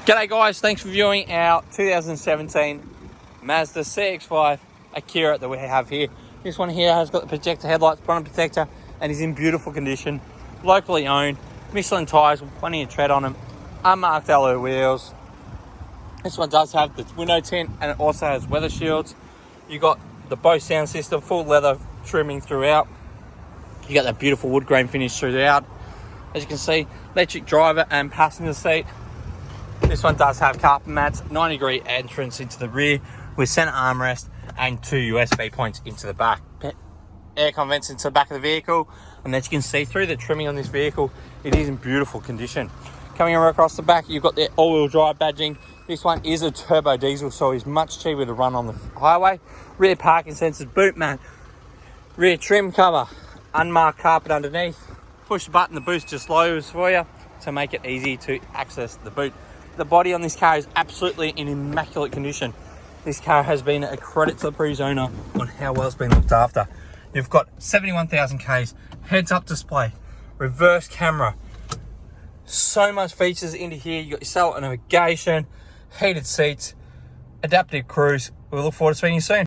G'day guys, thanks for viewing our 2017 Mazda CX5 Akira that we have here. This one here has got the projector headlights, bonnet protector, and is in beautiful condition. Locally owned, Michelin tyres with plenty of tread on them, unmarked alloy wheels. This one does have the window tint and it also has weather shields. You got the Bose sound system, full leather trimming throughout. You got that beautiful wood grain finish throughout. As you can see, electric driver and passenger seat. This one does have carpet mats, 90-degree entrance into the rear with center armrest and 2 USB points into the back. Aircon vents into the back of the vehicle, and as you can see through the trimming on this vehicle, it is in beautiful condition. Coming around across the back, you've got the all-wheel drive badging. This one is a turbo diesel, so it's much cheaper to run on the highway. Rear parking sensors, boot mat, rear trim cover, unmarked carpet underneath. Push the button, the boost just lowers for you to make it easy to access the boot. The body on this car is absolutely in immaculate condition. This car has been a credit to the previous owner on how well it's been looked after. You've got 71,000 Ks, heads-up display, reverse camera, so much features into here. You got your satellite navigation, heated seats, adaptive cruise. We look forward to seeing you soon.